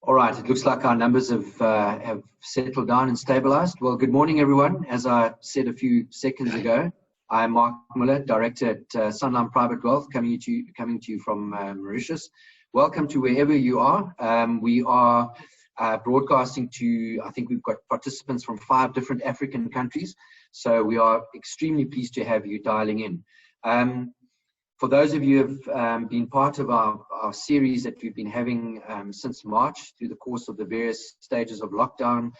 All right, it looks like our numbers have settled down and stabilized. Well, good morning, everyone. As I said a few seconds ago, I'm Mark Muller, Director at Sunline Private Wealth, coming to you from Mauritius. Welcome to wherever you are. We are broadcasting to, I think we've got participants from 5 different African countries, so we are extremely pleased to have you dialing in. For those of you who have been part of our series that we've been having since March through the course of the various stages of lockdown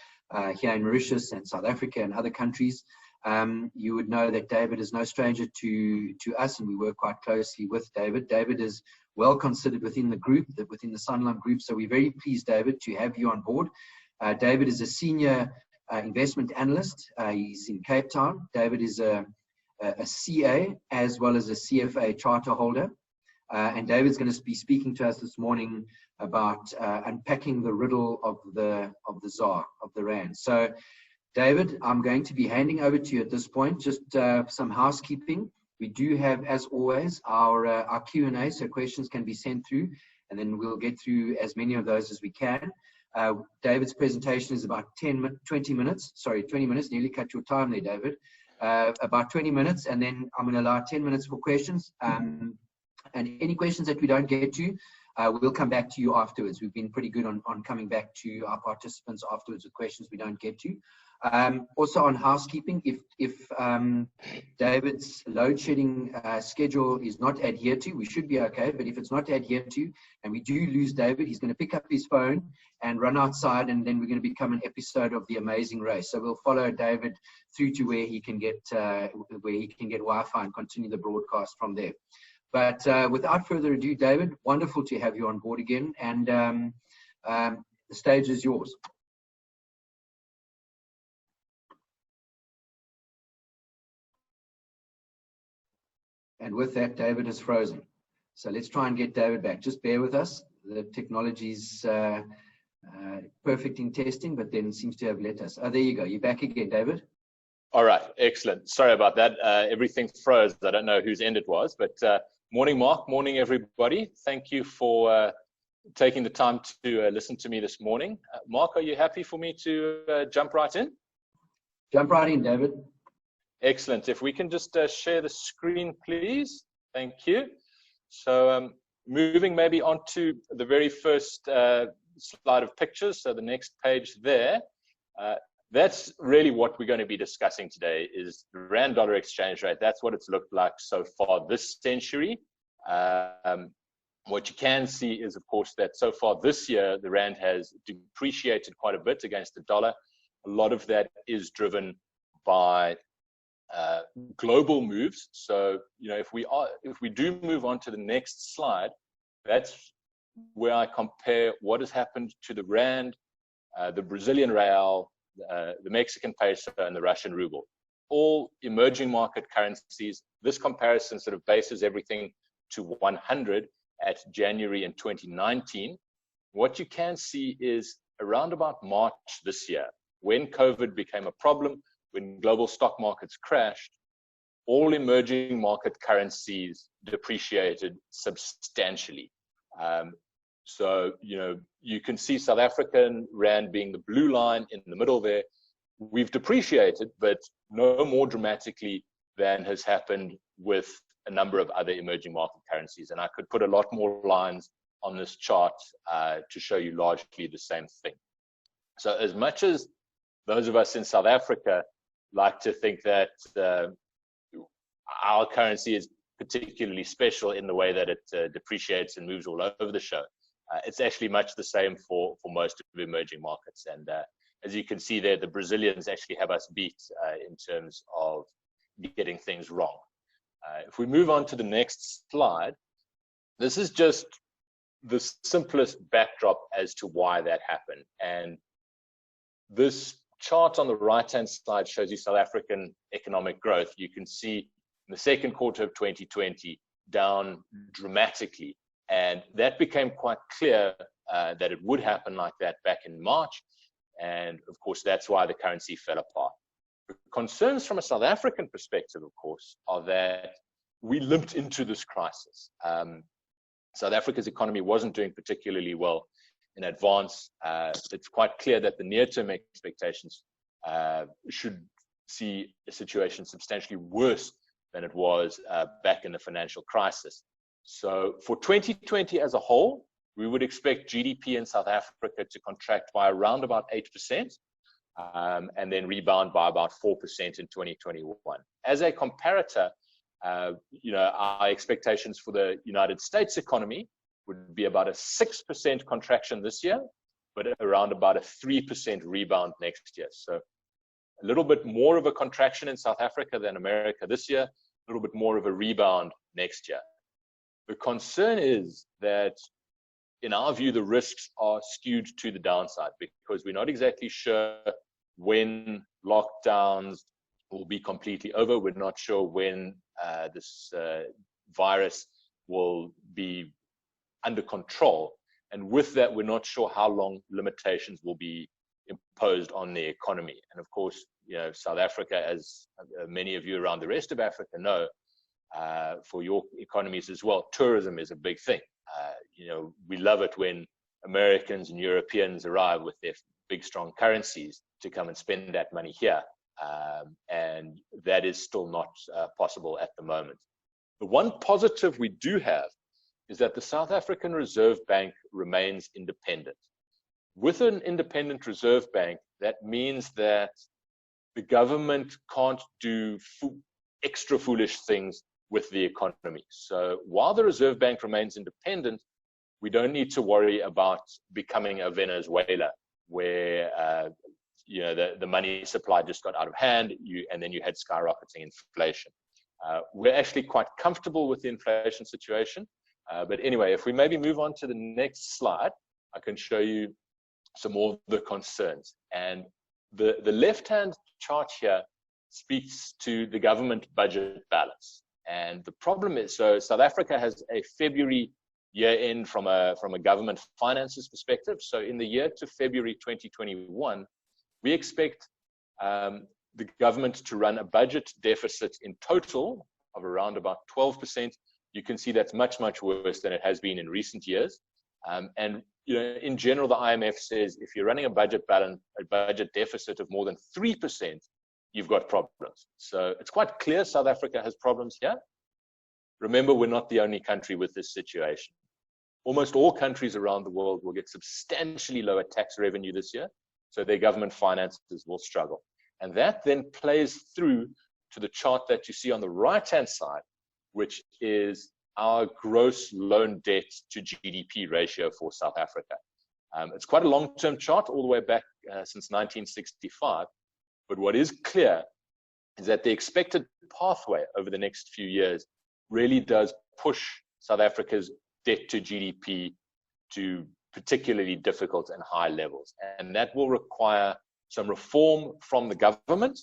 here in Mauritius and South Africa and other countries, you would know that David is no stranger to us, and we work quite closely with David. David is well considered within the group, within the Sunline group, so we're very pleased, David, to have you on board. David is a senior investment analyst. He's in Cape Town. David is a CA as well as a CFA charter holder, and David's going to be speaking to us this morning about unpacking the riddle of the ZAR, of the rand. So David, I'm going to be handing over to you at this point. Just some housekeeping. We do have, as always, our Q&A, so questions can be sent through, and then we'll get through as many of those as we can. David's presentation is about 20 minutes. Sorry, 20 minutes. Nearly cut your time there, David. About 20 minutes, and then I'm going to allow 10 minutes for questions. And any questions that we don't get to, we'll come back to you afterwards. We've been pretty good on coming back to our participants afterwards with questions we don't get to. Also on housekeeping, if David's load shedding schedule is not adhered to, we should be okay. But if it's not adhered to and we do lose David, he's going to pick up his phone and run outside, and then we're going to become an episode of The Amazing Race. So we'll follow David through to where he can get Wi-Fi and continue the broadcast from there. But without further ado, David, wonderful to have you on board again, and the stage is yours. And with that, David is frozen. So let's try and get David back. Just bear with us. The technology's perfect in testing, but then seems to have let us. Oh, there you go. You're back again, David. All right. Excellent. Sorry about that. Everything froze. I don't know whose end it was, but morning, Mark. Morning, everybody. Thank you for taking the time to listen to me this morning. Mark, are you happy for me to jump right in? Jump right in, David. Excellent. If we can just share the screen, please. Thank you. So moving maybe on to the very first slide of pictures. So the next page there. That's really what we're going to be discussing today, is the rand-dollar exchange rate. That's what it's looked like so far this century. What you can see is, of course, that so far this year, the rand has depreciated quite a bit against the dollar. A lot of that is driven by global moves. So, you know, if we do move on to the next slide, that's where I compare what has happened to the rand, the Brazilian real, the Mexican peso, and the Russian ruble, all emerging market currencies. This comparison sort of bases everything to 100 at January in 2019. What you can see is around about March this year, when COVID became a problem, when global stock markets crashed, all emerging market currencies depreciated substantially. So, you know, you can see South African rand being the blue line in the middle there. We've depreciated, but no more dramatically than has happened with a number of other emerging market currencies. And I could put a lot more lines on this chart to show you largely the same thing. So as much as those of us in South Africa like to think that our currency is particularly special in the way that it depreciates and moves all over the show, it's actually much the same for most of the emerging markets. And as you can see there, the Brazilians actually have us beat in terms of getting things wrong. If we move on to the next slide, this is just the simplest backdrop as to why that happened. And this chart on the right-hand side shows you South African economic growth. You can see in the second quarter of 2020 down dramatically. And that became quite clear that it would happen like that back in March. And of course, that's why the currency fell apart. The concerns from a South African perspective, of course, are that we limped into this crisis. South Africa's economy wasn't doing particularly well in advance, it's quite clear that the near-term expectations should see a situation substantially worse than it was back in the financial crisis. So for 2020 as a whole, we would expect GDP in South Africa to contract by around about 8%, and then rebound by about 4% in 2021. As a comparator, our expectations for the United States economy would be about a 6% contraction this year, but around about a 3% rebound next year. So a little bit more of a contraction in South Africa than America this year, a little bit more of a rebound next year. The concern is that, in our view, the risks are skewed to the downside because we're not exactly sure when lockdowns will be completely over. We're not sure when this virus will be under control. And with that, we're not sure how long limitations will be imposed on the economy. And of course, South Africa, as many of you around the rest of Africa know, for your economies as well, tourism is a big thing. We love it when Americans and Europeans arrive with their big, strong currencies to come and spend that money here. And that is still not possible at the moment. The one positive we do have is that the South African Reserve Bank remains independent. With an independent Reserve Bank, that means that the government can't do extra foolish things with the economy. So while the Reserve Bank remains independent, we don't need to worry about becoming a Venezuela, where the money supply just got out of hand, and then you had skyrocketing inflation. We're actually quite comfortable with the inflation situation. But anyway, if we maybe move on to the next slide, I can show you some more of the concerns. And the left-hand chart here speaks to the government budget balance. And the problem is, so South Africa has a February year end from a government finances perspective. So in the year to February 2021, we expect the government to run a budget deficit in total of around about 12%. You can see that's much, much worse than it has been in recent years. And in general, the IMF says if you're running a budget deficit of more than 3%, you've got problems. So it's quite clear South Africa has problems here. Remember, we're not the only country with this situation. Almost all countries around the world will get substantially lower tax revenue this year, so their government finances will struggle. And that then plays through to the chart that you see on the right-hand side, which is our gross loan debt to GDP ratio for South Africa. It's quite a long-term chart, all the way back since 1965. But what is clear is that the expected pathway over the next few years really does push South Africa's debt to GDP to particularly difficult and high levels. And that will require some reform from the government.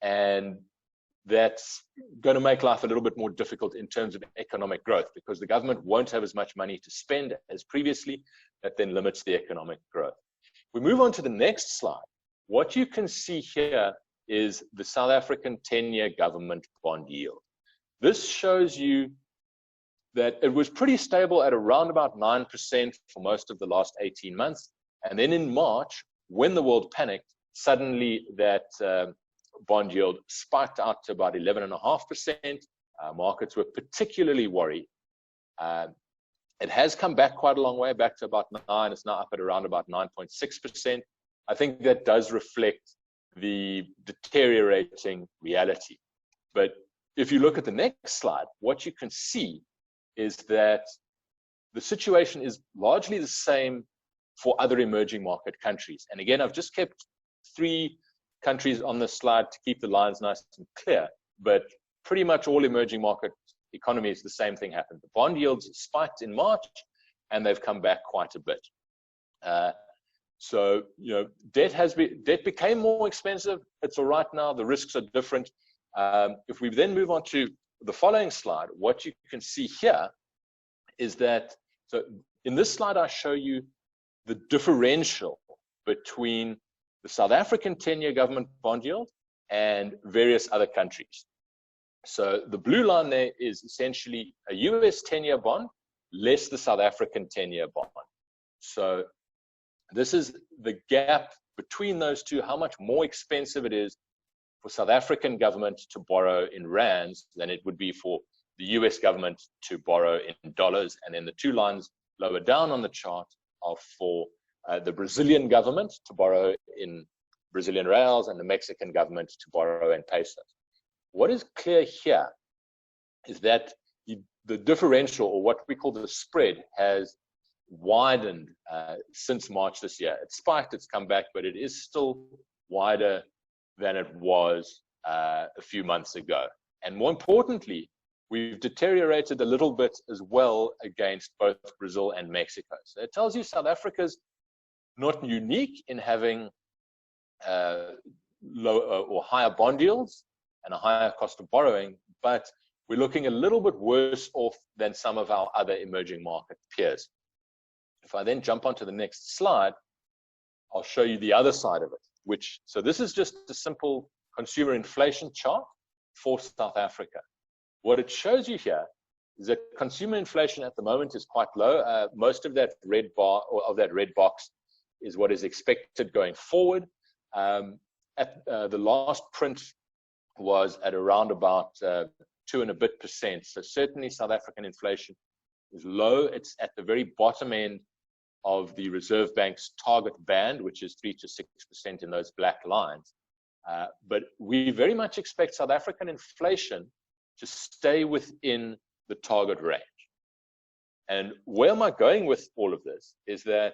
And that's going to make life a little bit more difficult in terms of economic growth, because the government won't have as much money to spend as previously. That then limits the economic growth. We move on to the next slide. What you can see here is the South African 10-year government bond yield. This shows you that it was pretty stable at around about 9% for most of the last 18 months. And then in March, when the world panicked, suddenly that bond yield spiked out to about 11.5%. Markets were particularly worried. It has come back quite a long way, back to about 9. It's now up at around about 9.6%. I think that does reflect the deteriorating reality. But if you look at the next slide, what you can see is that the situation is largely the same for other emerging market countries. And again, I've just kept 3 countries on this slide to keep the lines nice and clear, but pretty much all emerging market economies, the same thing happened. The bond yields spiked in March, and they've come back quite a bit. So, debt became more expensive. It's all right now. The risks are different. If we then move on to the following slide, what you can see here is that, so in this slide, I show you the differential between the South African 10-year government bond yield and various other countries. So the blue line there is essentially a US 10-year bond less the South African 10-year bond. So this is the gap between those two, how much more expensive it is for South African government to borrow in rands than it would be for the US government to borrow in dollars. And then the two lines lower down on the chart are for the Brazilian government to borrow in Brazilian reals and the Mexican government to borrow in pesos. What is clear here is that the differential, or what we call the spread, has widened since March this year. It spiked, it's come back, but it is still wider than it was a few months ago. And more importantly, we've deteriorated a little bit as well against both Brazil and Mexico. So it tells you South Africa's not unique in having low or higher bond yields and a higher cost of borrowing, but we're looking a little bit worse off than some of our other emerging market peers. If I then jump onto the next slide, I'll show you the other side of it, so this is just a simple consumer inflation chart for South Africa. What it shows you here is that consumer inflation at the moment is quite low. Most of that red bar, or of that red box, is what is expected going forward. The last print was at around about 2 and a bit %. So certainly South African inflation is low. It's at the very bottom end of the Reserve Bank's target band, which is 3 to 6% in those black lines. But we very much expect South African inflation to stay within the target range. And where am I going with all of this is that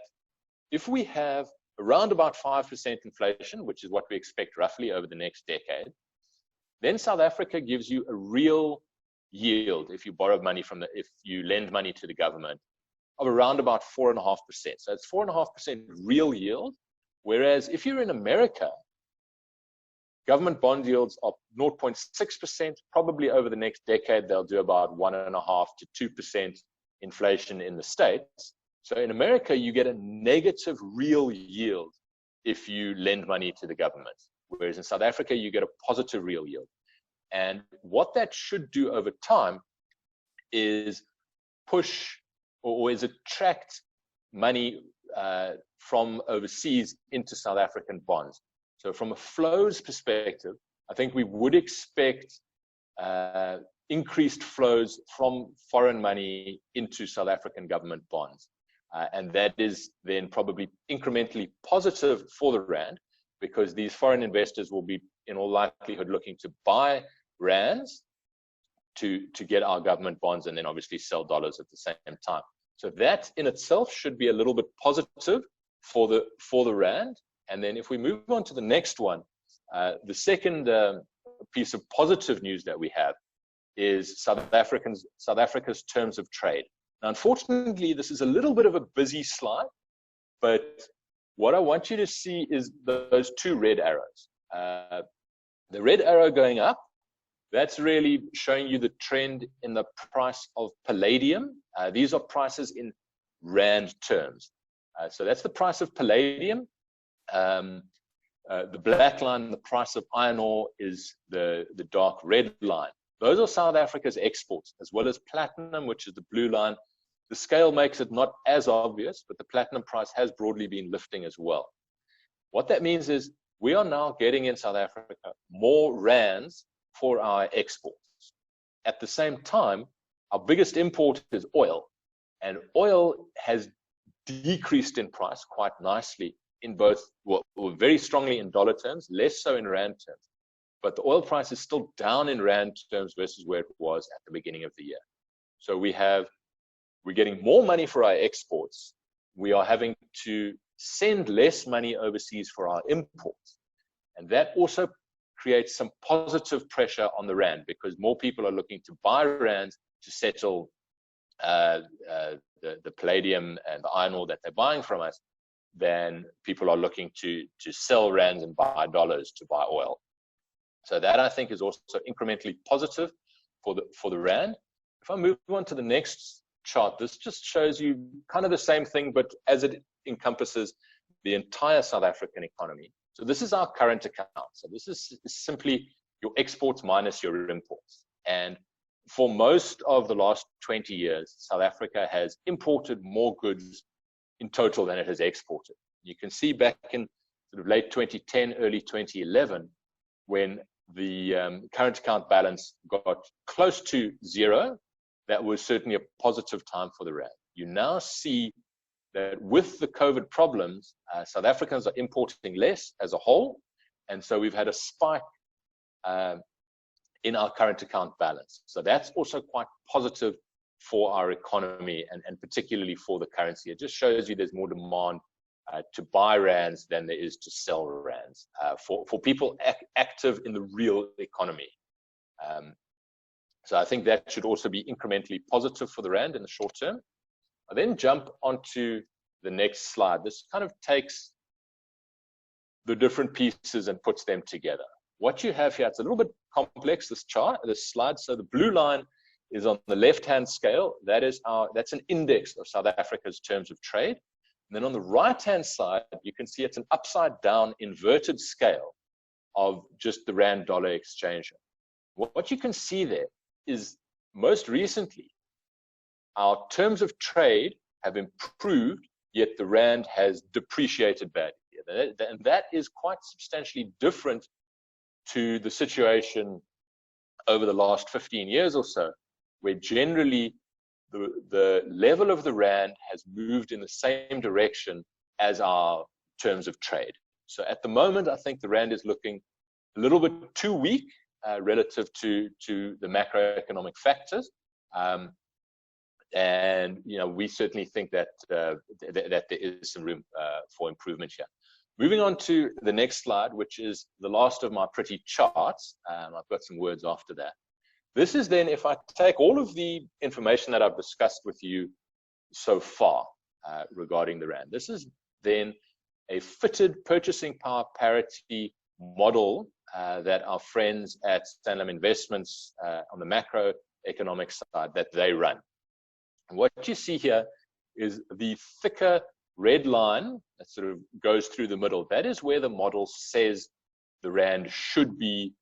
if we have around about 5% inflation, which is what we expect roughly over the next decade, then South Africa gives you a real yield if you borrow money if you lend money to the government of around about 4.5%. So it's 4.5% real yield. Whereas if you're in America, government bond yields are 0.6%. Probably over the next decade, they'll do about 1.5 to 2% inflation in the States. So in America, you get a negative real yield if you lend money to the government. Whereas in South Africa, you get a positive real yield. And what that should do over time is push or is attract money from overseas into South African bonds. So from a flows perspective, I think we would expect increased flows from foreign money into South African government bonds. And that is then probably incrementally positive for the rand, because these foreign investors will be in all likelihood looking to buy rands to get our government bonds and then obviously sell dollars at the same time. So that in itself should be a little bit positive for the rand. And then if we move on to the next one, the second piece of positive news that we have is South Africa's terms of trade. Now, unfortunately, this is a little bit of a busy slide, but what I want you to see is those two red arrows. The red arrow going up, that's really showing you the trend in the price of palladium. These are prices in rand terms. So that's the price of palladium. The black line, the price of iron ore, is the dark red line. Those are South Africa's exports, as well as platinum, which is the blue line. The scale makes it not as obvious, but the platinum price has broadly been lifting as well. What that means is we are now getting in South Africa more rands for our exports. At the same time, our biggest import is oil, and oil has decreased in price quite nicely in both, well, very strongly in dollar terms, less so in rand terms. But the oil price is still down in rand terms versus where it was at the beginning of the year. So we're getting more money for our exports. We are having to send less money overseas for our imports. And that also creates some positive pressure on the rand, because more people are looking to buy rands to settle the palladium and the iron ore that they're buying from us, than people are looking to sell rands and buy dollars to buy oil. So that, I think, is also incrementally positive for the rand. If I move on to the next chart, this just shows you kind of the same thing, but as it encompasses the entire South African economy. So this is our current account. So this is simply your exports minus your imports. And for most of the last 20 years, South Africa has imported more goods in total than it has exported. You can see back in sort of late 2010, early 2011, when the current account balance got close to zero, that was certainly a positive time for the rand. You now see that with the COVID problems, South Africans are importing less as a whole, and so we've had a spike in our current account balance. So that's also quite positive for our economy and particularly for the currency. It just shows you there's more demand to buy rands than there is to sell rands for people active in the real economy. So I think that should also be incrementally positive for the rand in the short term. I then jump onto the next slide. This kind of takes the different pieces and puts them together. What you have here, it's a little bit complex, this chart, this slide. So the blue line is on the left-hand scale. That's an index of South Africa's terms of trade. And then on the right-hand side, you can see it's an upside-down inverted scale of just the rand-dollar exchange rate. What you can see there is most recently, our terms of trade have improved, yet the rand has depreciated badly. And that is quite substantially different to the situation over the last 15 years or so, where generally the level of the rand has moved in the same direction as our terms of trade. So at the moment, I think the rand is looking a little bit too weak relative to the macroeconomic factors. And we certainly think that that there is some room for improvement here. Moving on to the next slide, which is the last of my pretty charts. I've got some words after that. This is then, if I take all of the information that I've discussed with you so far regarding the rand, this is then a fitted purchasing power parity model that our friends at Sanlam Investments on the macroeconomic side that they run. And what you see here is the thicker red line that sort of goes through the middle. That is where the model says the rand should be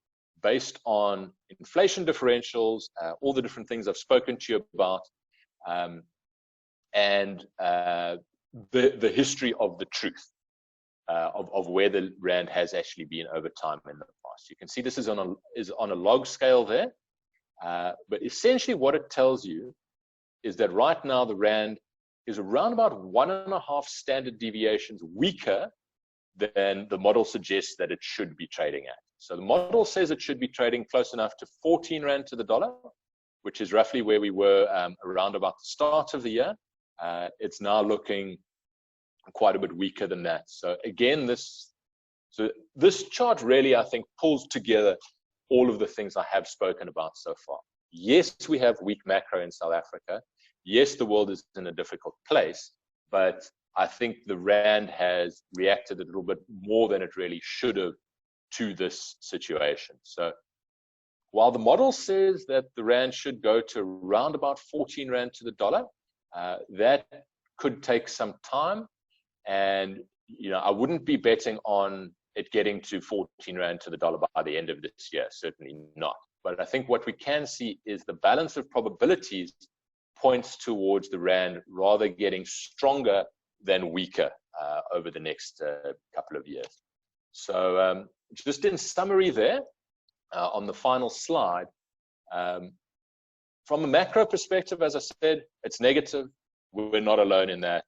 based on inflation differentials, all the different things I've spoken to you about, and the history of the truth of where the rand has actually been over time in the past. You can see this is on a log scale there, but essentially what it tells you is that right now the rand is around about 1.5 standard deviations weaker than the model suggests that it should be trading at. So the model says it should be trading close enough to 14 rand to the dollar, which is roughly where we were around about the start of the year. It's now looking quite a bit weaker than that. So again, this chart really, I think, pulls together all of the things I have spoken about so far. Yes, we have weak macro in South Africa. Yes, the world is in a difficult place, but I think the rand has reacted a little bit more than it really should have to this situation. So while the model says that the rand should go to around about 14 rand to the dollar, that could take some time. And I wouldn't be betting on it getting to 14 rand to the dollar by the end of this year, certainly not. But I think what we can see is the balance of probabilities points towards the rand rather getting stronger than weaker over the next couple of years. So just in summary there, on the final slide, from a macro perspective, as I said, it's negative. We're not alone in that.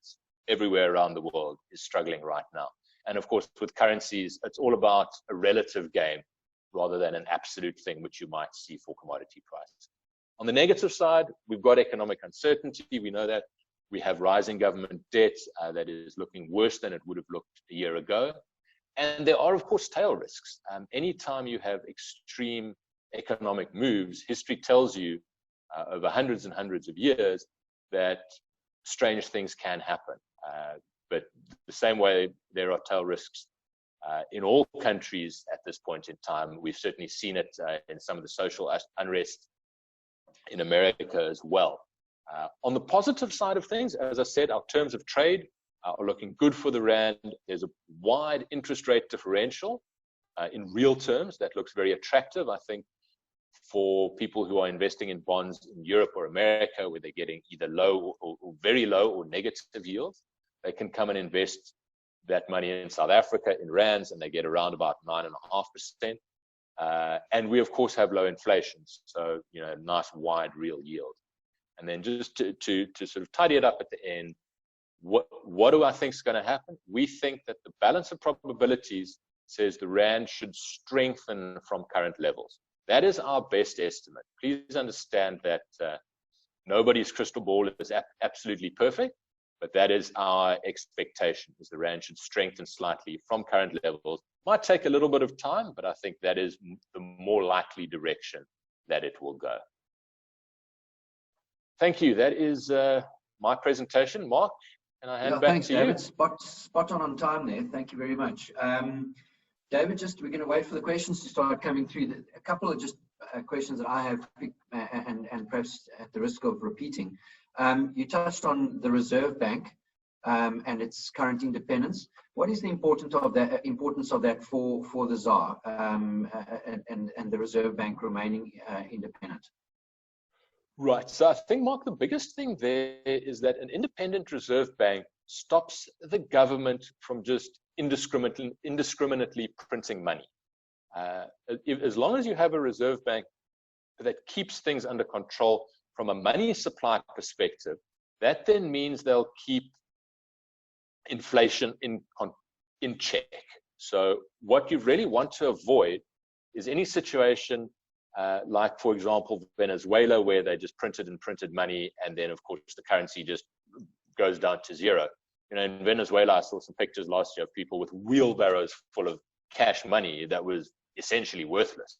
Everywhere around the world is struggling right now. And of course, with currencies, it's all about a relative game rather than an absolute thing, which you might see for commodity prices. On the negative side, we've got economic uncertainty. We know that. We have rising government debt that is looking worse than it would have looked a year ago. And there are, of course, tail risks. Anytime you have extreme economic moves, history tells you over hundreds and hundreds of years that strange things can happen. But the same way there are tail risks in all countries at this point in time. We've certainly seen it in some of the social unrest in America as well. On the positive side of things, as I said, our terms of trade are looking good for the rand. There's a wide interest rate differential in real terms that looks very attractive, I think, for people who are investing in bonds in Europe or America, where they're getting either low or very low or negative yields. they can come and invest that money in South Africa in rands, and they get around about 9.5%. And we, of course, have low inflation, so nice wide real yield. And then just to sort of tidy it up at the end, what do I think is going to happen? We think that the balance of probabilities says the rand should strengthen from current levels. That is our best estimate. Please understand that nobody's crystal ball is absolutely perfect, but that is our expectation, is the rand should strengthen slightly from current levels. Might take a little bit of time, but I think that is the more likely direction that it will go. Thank you. That is my presentation. Mark, can I hand back to you? David. Spot on time there. Thank you very much. David, we're going to wait for the questions to start coming through. A couple of questions that I have, and perhaps at the risk of repeating. You touched on the Reserve Bank and its current independence. What is the importance of that for the ZAR and the Reserve Bank remaining independent? Right. So I think, Mark, the biggest thing there is that an independent Reserve Bank stops the government from just indiscriminately printing money. As long as you have a Reserve Bank that keeps things under control from a money supply perspective, that then means they'll keep inflation in check. So what you really want to avoid is any situation like, for example, Venezuela, where they just printed money, and then, of course, the currency just goes down to zero. In Venezuela, I saw some pictures last year of people with wheelbarrows full of cash money that was essentially worthless.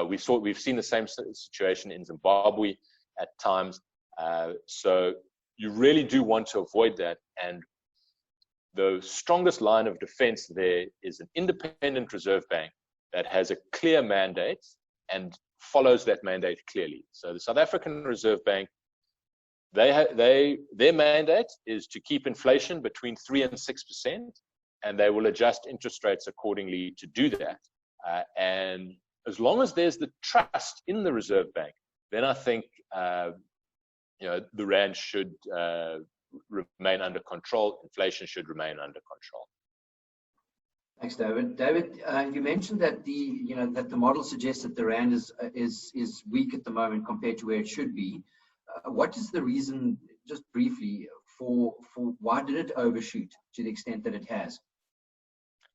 We've seen the same situation in Zimbabwe at times. So you really do want to avoid that. And the strongest line of defense there is an independent Reserve Bank that has a clear mandate and follows that mandate clearly. So the South African Reserve Bank, their mandate is to keep inflation between 3% and 6%, and they will adjust interest rates accordingly to do that. And as long as there's the trust in the Reserve Bank, then I think the rand should remain under control. Inflation should remain under control. Thanks, David. David, you mentioned that the model suggests that the rand is weak at the moment compared to where it should be. What is the reason, just briefly, for why did it overshoot to the extent that it has?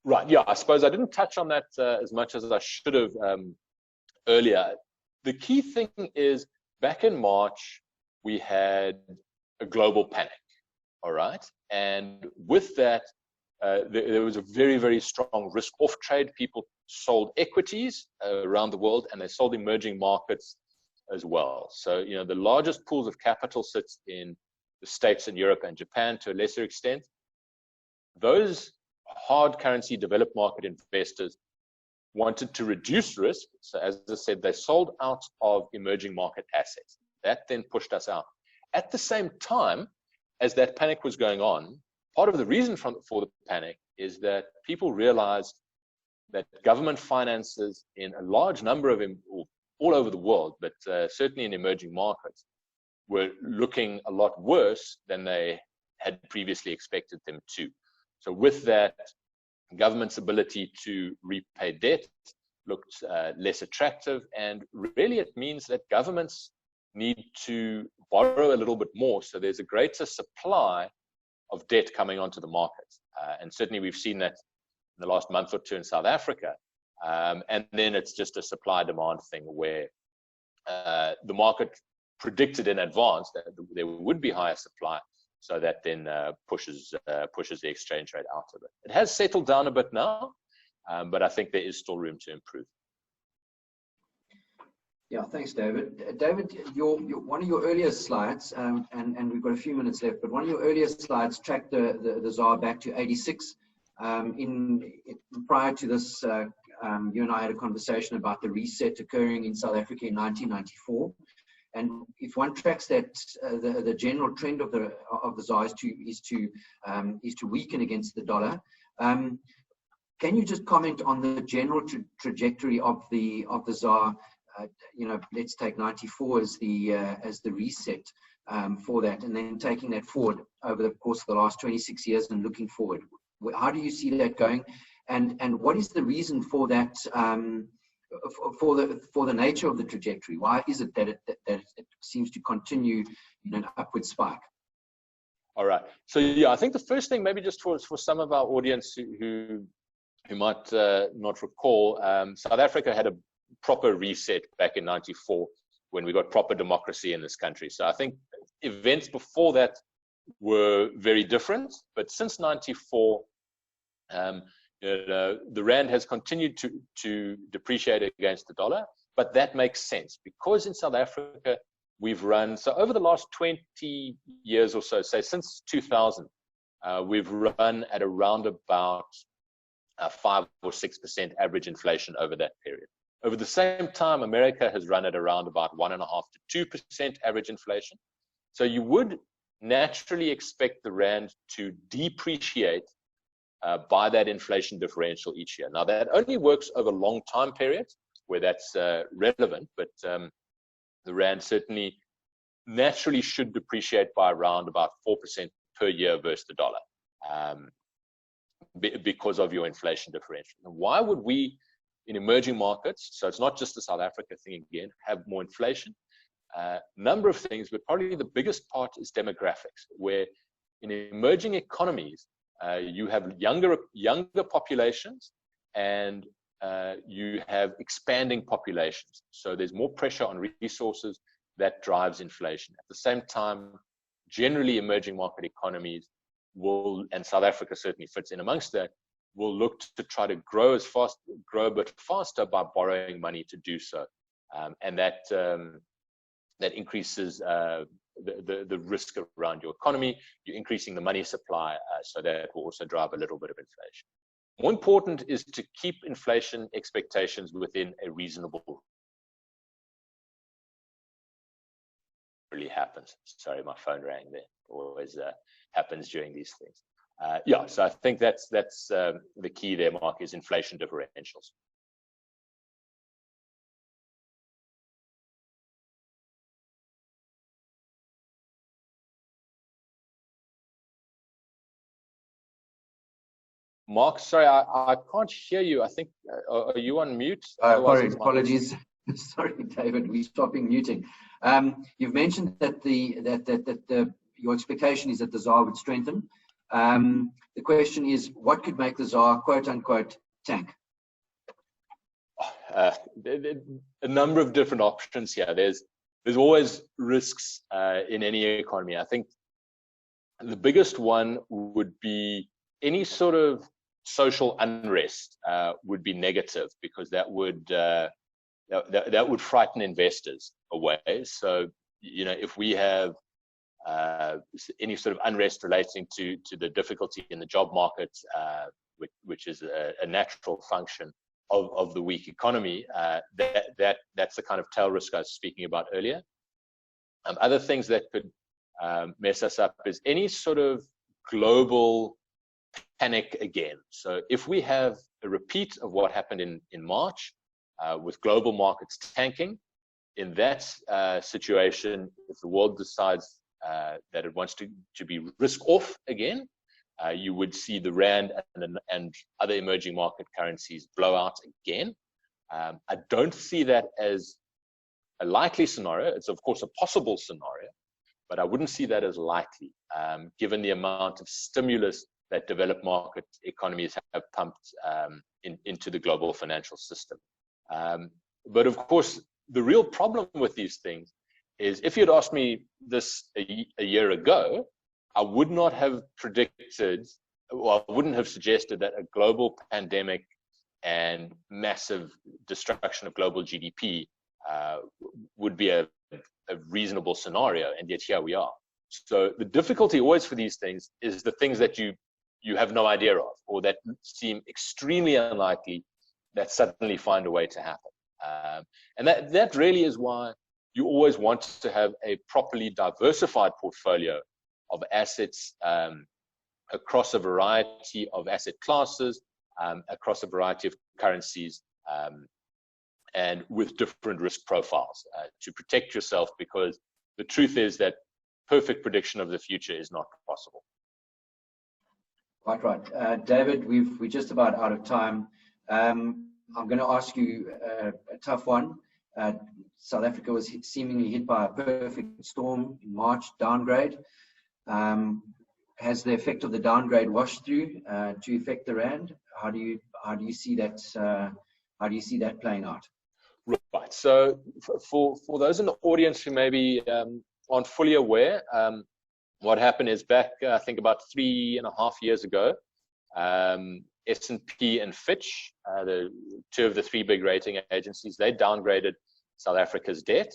Right. Yeah, I suppose I didn't touch on that as much as I should have earlier. The key thing is, back in March, we had a global panic. All right, and with that, there was a very, very strong risk-off trade. People sold equities around the world, and they sold emerging markets as well. So, the largest pools of capital sits in the States and Europe and Japan to a lesser extent. Those hard currency developed market investors wanted to reduce risk. So, as I said, they sold out of emerging market assets. That then pushed us out. At the same time, as that panic was going on, part of the reason for the panic is that people realized that government finances in a large number of them, all over the world, but certainly in emerging markets, were looking a lot worse than they had previously expected them to. So with that, government's ability to repay debt looked less attractive, and really it means that governments need to borrow a little bit more, so there's a greater supply of debt coming onto the market. And certainly we've seen that in the last month or two in South Africa. And then it's just a supply-demand thing where the market predicted in advance that there would be higher supply, so that then pushes the exchange rate out of it. It has settled down a bit now, but I think there is still room to improve. Yeah, thanks, David. David, one of your earlier slides, and we've got a few minutes left, but one of your earlier slides tracked the ZAR back to 86. Prior to this, you and I had a conversation about the reset occurring in South Africa in 1994. And if one tracks that, the general trend of the ZAR is to weaken against the dollar. Can you just comment on the general trajectory of the ZAR? Let's take 94 as the reset. for that, and then taking that forward over the course of the last 26 years and looking forward. How do you see that going, and what is the reason for that, for the nature of the trajectory? Why is it that it seems to continue in an upward spike? All right. So yeah, I think the first thing, maybe just for some of our audience who might not recall, South Africa had a proper reset back in '94 when we got proper democracy in this country. So I think events before that were very different, but since '94, the rand has continued to depreciate against the dollar, but that makes sense because in South Africa we've run, so over the last 20 years or so, say since 2000, we've run at around about 5 or 6% average inflation over that period. Over the same time, America has run at around about 1.5 to 2% average inflation. So you would naturally expect the rand to depreciate by that inflation differential each year. Now that only works over long time periods where that's relevant, but the rand certainly naturally should depreciate by around about 4% per year versus the dollar because of your inflation differential. And why would we in emerging markets, so it's not just the South Africa thing again, have more inflation? Number of things, but probably the biggest part is demographics, where in emerging economies, you have younger populations and you have expanding populations. So there's more pressure on resources that drives inflation. At the same time, generally emerging market economies will, and South Africa certainly fits in amongst that, will look to try to grow a bit faster by borrowing money to do so. And that increases the risk around your economy. You're increasing the money supply, so that will also drive a little bit of inflation. More important is to keep inflation expectations within a reasonable. Really happens. Sorry, my phone rang there. Always happens during these things. Yeah, so I think that's the key there, Mark, is inflation differentials. Mark, sorry, I can't hear you. I think, are you on mute? Apologies. Sorry, David, we're stopping muting. You've mentioned that your expectation is that the ZAR would strengthen. The question is, what could make the ZAR, quote unquote, tank? A number of different options here. There's always risks in any economy. I think the biggest one would be any sort of social unrest would be negative, because that would frighten investors away. So, you know, if we have any sort of unrest relating to the difficulty in the job market, which is a natural function of the weak economy, that's the kind of tail risk I was speaking about earlier. Other things that could mess us up is any sort of global panic again. So if we have a repeat of what happened in March, with global markets tanking, in that situation, if the world decides that it wants to be risk off again, you would see the rand and other emerging market currencies blow out again. I don't see that as a likely scenario. It's of course a possible scenario, but I wouldn't see that as likely, given the amount of stimulus that developed market economies have pumped into the global financial system. But of course, the real problem with these things is, if you'd asked me this a year ago, I would not have predicted, or I wouldn't have suggested that a global pandemic and massive destruction of global GDP would be a reasonable scenario, and yet here we are. So the difficulty always for these things is the things that you have no idea of, or that seem extremely unlikely, that suddenly find a way to happen. And that really is why you always want to have a properly diversified portfolio of assets across a variety of asset classes, across a variety of currencies, and with different risk profiles to protect yourself, because the truth is that perfect prediction of the future is not possible. Quite right. David, we're just about out of time. I'm going to ask you a tough one. South Africa was seemingly hit by a perfect storm in March, downgrade. Has the effect of the downgrade washed through to affect the rand? How do you see that? How do you see that playing out? Right. So for those in the audience who maybe aren't fully aware, what happened is back, I think about 3.5 years ago, S&P and Fitch, the two of the three big rating agencies, they downgraded South Africa's debt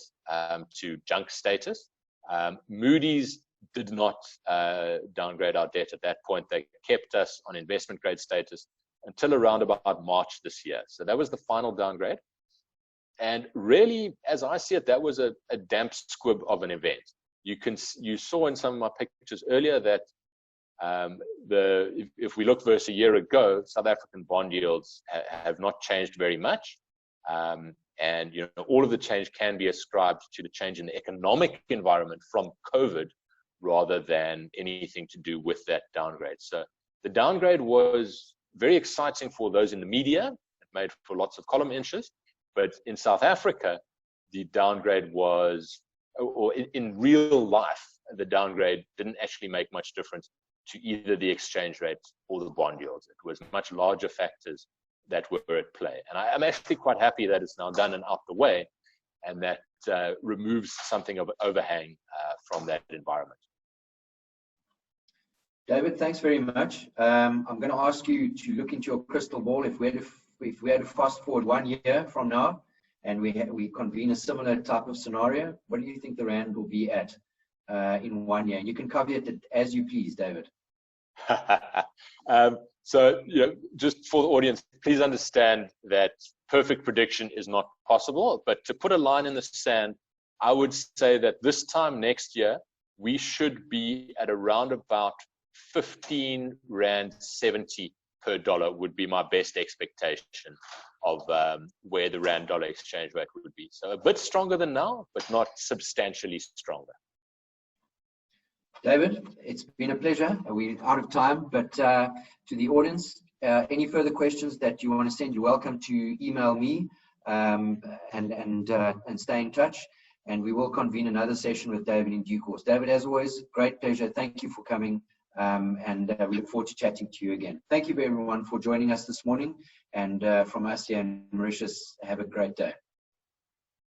to junk status. Moody's did not downgrade our debt at that point. They kept us on investment grade status until around about March this year. So that was the final downgrade. And really, as I see it, that was a damp squib of an event. You saw in some of my pictures earlier that if we look versus a year ago, South African bond yields have not changed very much. And all of the change can be ascribed to the change in the economic environment from COVID rather than anything to do with that downgrade. So the downgrade was very exciting for those in the media. It made for lots of column inches. But in South Africa, the downgrade was, or in real life, the downgrade didn't actually make much difference to either the exchange rate or the bond yields. It was much larger factors that were at play. And I'm actually quite happy that it's now done and out the way, and that removes something of an overhang from that environment. David, thanks very much. I'm going to ask you to look into your crystal ball. If we had to fast forward 1 year from now and we convene a similar type of scenario, what do you think the rand will be at in 1 year? And you can cover it as you please, David. So, just for the audience, please understand that perfect prediction is not possible. But to put a line in the sand, I would say that this time next year, we should be at around about 15 Rand 70 per dollar would be my best expectation of where the Rand dollar exchange rate would be. So a bit stronger than now, but not substantially stronger. David, it's been a pleasure. We're out of time, but to the audience, any further questions that you want to send, you're welcome to email me and stay in touch. And we will convene another session with David in due course. David, as always, great pleasure. Thank you for coming. And we look forward to chatting to you again. Thank you everyone for joining us this morning. And from us here in Mauritius, have a great day.